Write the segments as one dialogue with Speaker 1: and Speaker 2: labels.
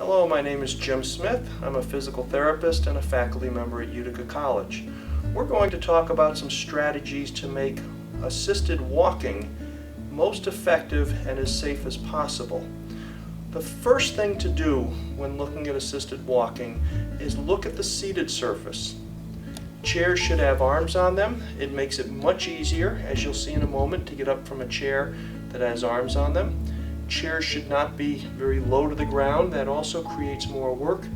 Speaker 1: Hello, my name is Jim Smith. I'm a physical therapist and a faculty member at Utica College. We're going to talk about some strategies to make assisted walking most effective and as safe as possible. The first thing to do when looking at assisted walking is look at the seated surface. Chairs should have arms on them. It makes it much easier, as you'll see in a moment, to get up from a chair that has arms on them. Chairs should not be very low to the ground. That also creates more work.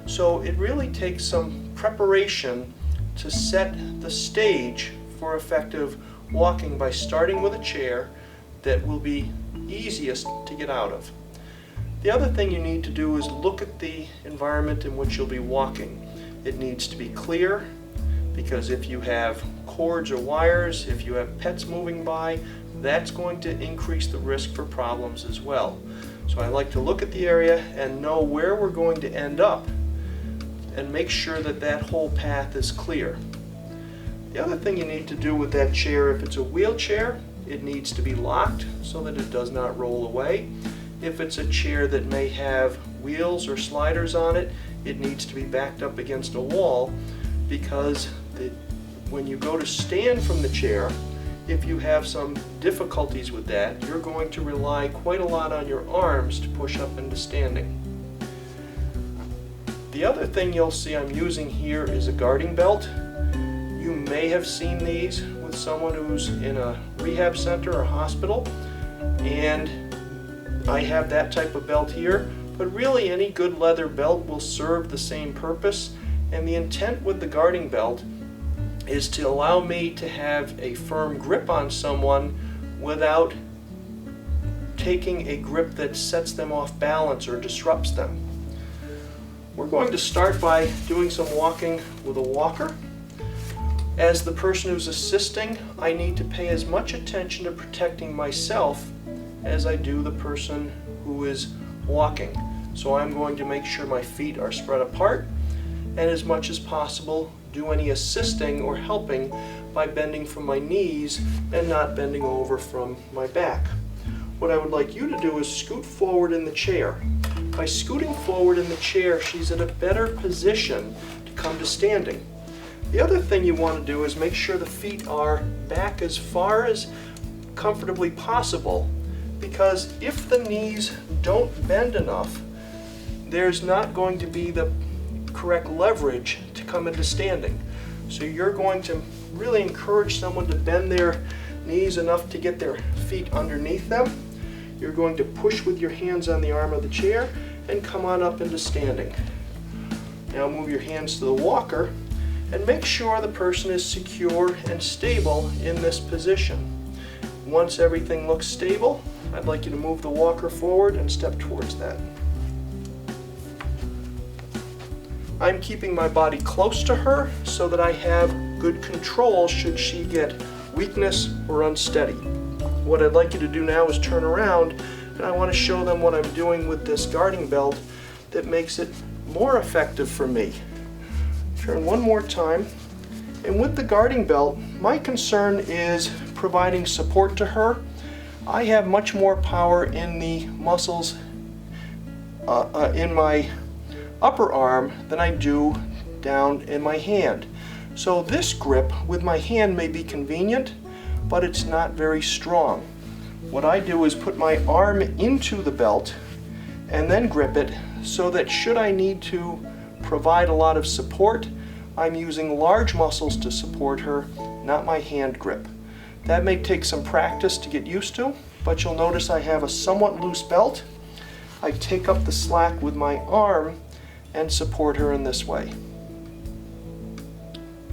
Speaker 1: So it really takes some preparation to set the stage for effective walking by starting with a chair that will be easiest to get out of. The other thing you need to do is look at the environment in which you'll be walking. It needs to be clear, because if you have cords or wires, if you have pets moving by, that's going to increase the risk for problems as well. So I like to look at the area and know where we're going to end up and make sure that that whole path is clear. The other thing you need to do with that chair, if it's a wheelchair, it needs to be locked so that it does not roll away. If it's a chair that may have wheels or sliders on it, it needs to be backed up against a wall, because when you go to stand from the chair, if you have some difficulties with that, you're going to rely quite a lot on your arms to push up into standing. The other thing you'll see I'm using here is a guarding belt. You may have seen these with someone who's in a rehab center or hospital, and I have that type of belt here, but really any good leather belt will serve the same purpose. And the intent with the guarding belt is to allow me to have a firm grip on someone without taking a grip that sets them off balance or disrupts them. We're going to start by doing some walking with a walker. As the person who's assisting, I need to pay as much attention to protecting myself as I do the person who is walking. So I'm going to make sure my feet are spread apart, and as much as possible do any assisting or helping by bending from my knees and not bending over from my back. What I would like you to do is scoot forward in the chair. By scooting forward in the chair, she's at a better position to come to standing. The other thing you want to do is make sure the feet are back as far as comfortably possible, because if the knees don't bend enough, there's not going to be the correct leverage to come into standing. So you're going to really encourage someone to bend their knees enough to get their feet underneath them. You're going to push with your hands on the arm of the chair and come on up into standing. Now move your hands to the walker and make sure the person is secure and stable in this position. Once everything looks stable, I'd like you to move the walker forward and step towards that. I'm keeping my body close to her so that I have good control should she get weakness or unsteady. What I'd like you to do now is turn around, and I want to show them what I'm doing with this guarding belt that makes it more effective for me. Turn one more time, and with the guarding belt, my concern is providing support to her. I have much more power in the muscles in my upper arm than I do down in my hand. So this grip with my hand may be convenient, but it's not very strong. What I do is put my arm into the belt and then grip it, so that should I need to provide a lot of support, I'm using large muscles to support her, not my hand grip. That may take some practice to get used to, but you'll notice I have a somewhat loose belt. I take up the slack with my arm and support her in this way.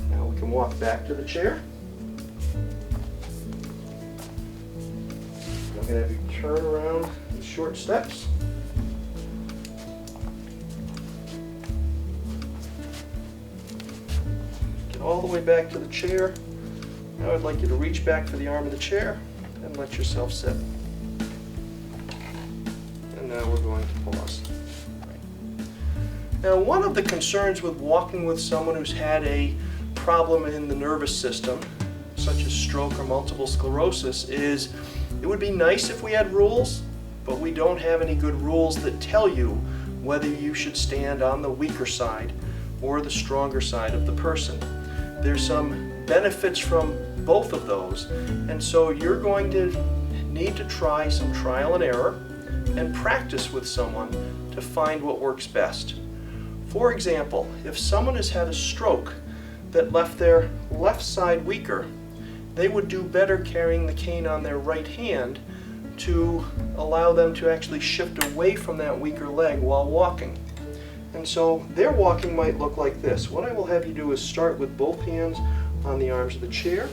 Speaker 1: Now we can walk back to the chair. I'm going to have you turn around in short steps. Get all the way back to the chair. Now I'd like you to reach back for the arm of the chair and let yourself sit. And now we're going to pause. Now, one of the concerns with walking with someone who's had a problem in the nervous system, such as stroke or multiple sclerosis, is it would be nice if we had rules, but we don't have any good rules that tell you whether you should stand on the weaker side or the stronger side of the person. There's some benefits from both of those, and so you're going to need to try some trial and error and practice with someone to find what works best. For example, if someone has had a stroke that left their left side weaker, they would do better carrying the cane on their right hand to allow them to actually shift away from that weaker leg while walking. And so their walking might look like this. What I will have you do is start with both hands on the arms of the chair.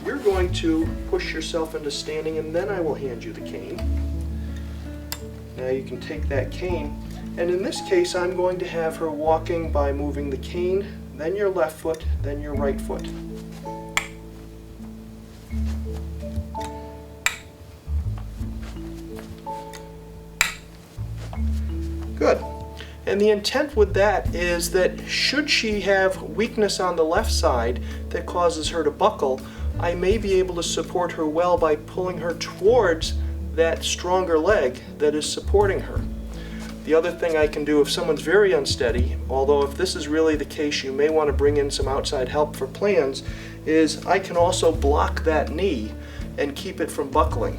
Speaker 1: You're going to push yourself into standing, and then I will hand you the cane. Now you can take that cane, and in this case I'm going to have her walking by moving the cane, then your left foot, then your right foot. Good. And the intent with that is that should she have weakness on the left side that causes her to buckle, I may be able to support her well by pulling her towards that stronger leg that is supporting her. The other thing I can do if someone's very unsteady, although if this is really the case you may want to bring in some outside help for plans, is I can also block that knee and keep it from buckling.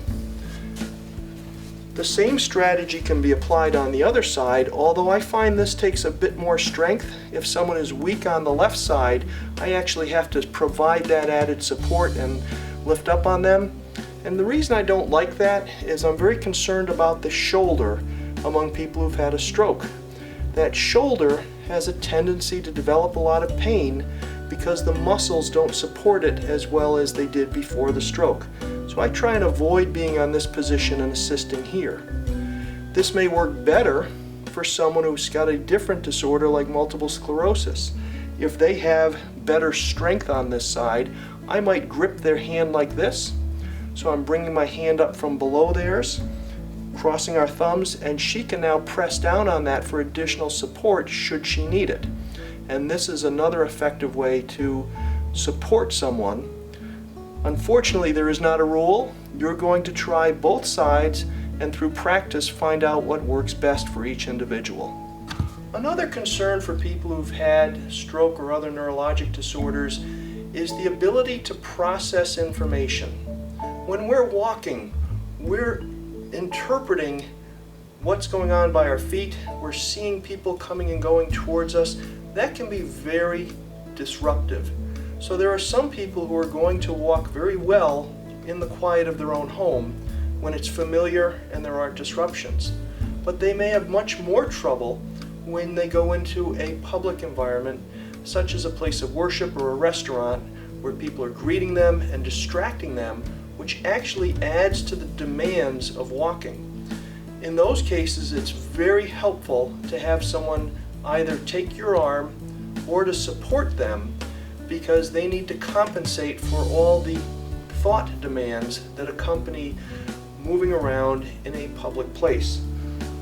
Speaker 1: The same strategy can be applied on the other side, although I find this takes a bit more strength. If someone is weak on the left side, I actually have to provide that added support and lift up on them. And the reason I don't like that is I'm very concerned about the shoulder among people who've had a stroke. That shoulder has a tendency to develop a lot of pain because the muscles don't support it as well as they did before the stroke. So I try and avoid being on this position and assisting here. This may work better for someone who's got a different disorder like multiple sclerosis. If they have better strength on this side, I might grip their hand like this. So I'm bringing my hand up from below theirs, crossing our thumbs, and she can now press down on that for additional support should she need it. And this is another effective way to support someone. Unfortunately, there is not a rule. You're going to try both sides and through practice find out what works best for each individual. Another concern for people who've had stroke or other neurologic disorders is the ability to process information. When we're walking, we're interpreting what's going on by our feet. We're seeing people coming and going towards us. That can be very disruptive. So there are some people who are going to walk very well in the quiet of their own home when it's familiar and there aren't disruptions. But they may have much more trouble when they go into a public environment, such as a place of worship or a restaurant, where people are greeting them and distracting them, which actually adds to the demands of walking. In those cases, it's very helpful to have someone either take your arm or to support them, because they need to compensate for all the thought demands that accompany moving around in a public place.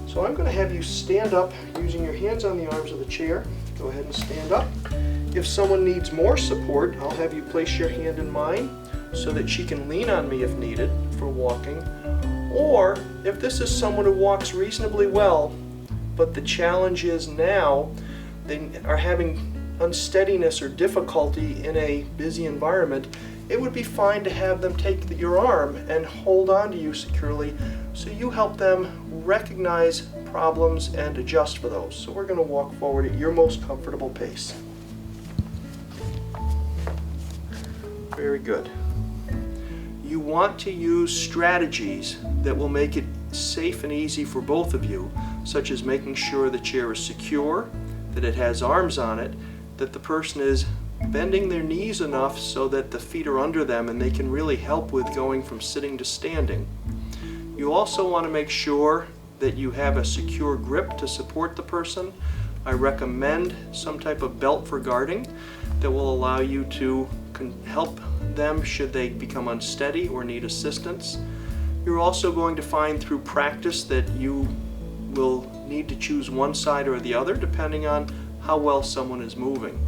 Speaker 1: So I'm going to have you stand up using your hands on the arms of the chair. Go ahead and stand up. If someone needs more support, I'll have you place your hand in mine so that she can lean on me if needed for walking. Or if this is someone who walks reasonably well, but the challenge is now they are having unsteadiness or difficulty in a busy environment, it would be fine to have them take your arm and hold on to you securely so you help them recognize problems and adjust for those. So we're going to walk forward at your most comfortable pace. Very good. You want to use strategies that will make it safe and easy for both of you, such as making sure the chair is secure, that it has arms on it, that the person is bending their knees enough so that the feet are under them and they can really help with going from sitting to standing. You also want to make sure that you have a secure grip to support the person. I recommend some type of belt for guarding that will allow you to help them should they become unsteady or need assistance. You're also going to find through practice that you will need to choose one side or the other depending on how well someone is moving.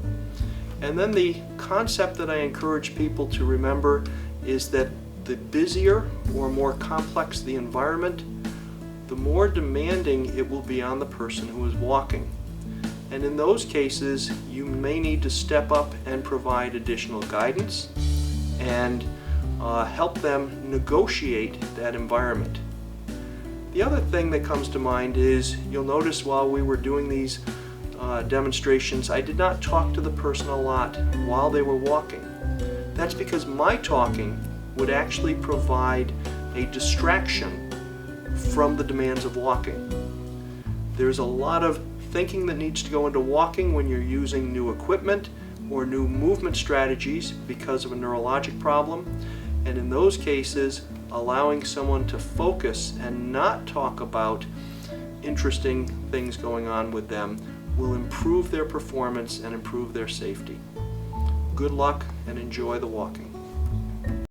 Speaker 1: And then the concept that I encourage people to remember is that the busier or more complex the environment, the more demanding it will be on the person who is walking. And in those cases, you may need to step up and provide additional guidance and help them negotiate that environment. The other thing that comes to mind is, you'll notice while we were doing these demonstrations, I did not talk to the person a lot while they were walking. That's because my talking would actually provide a distraction from the demands of walking. There's a lot of thinking that needs to go into walking when you're using new equipment or new movement strategies because of a neurologic problem. And in those cases, allowing someone to focus and not talk about interesting things going on with them will improve their performance and improve their safety. Good luck and enjoy the walking.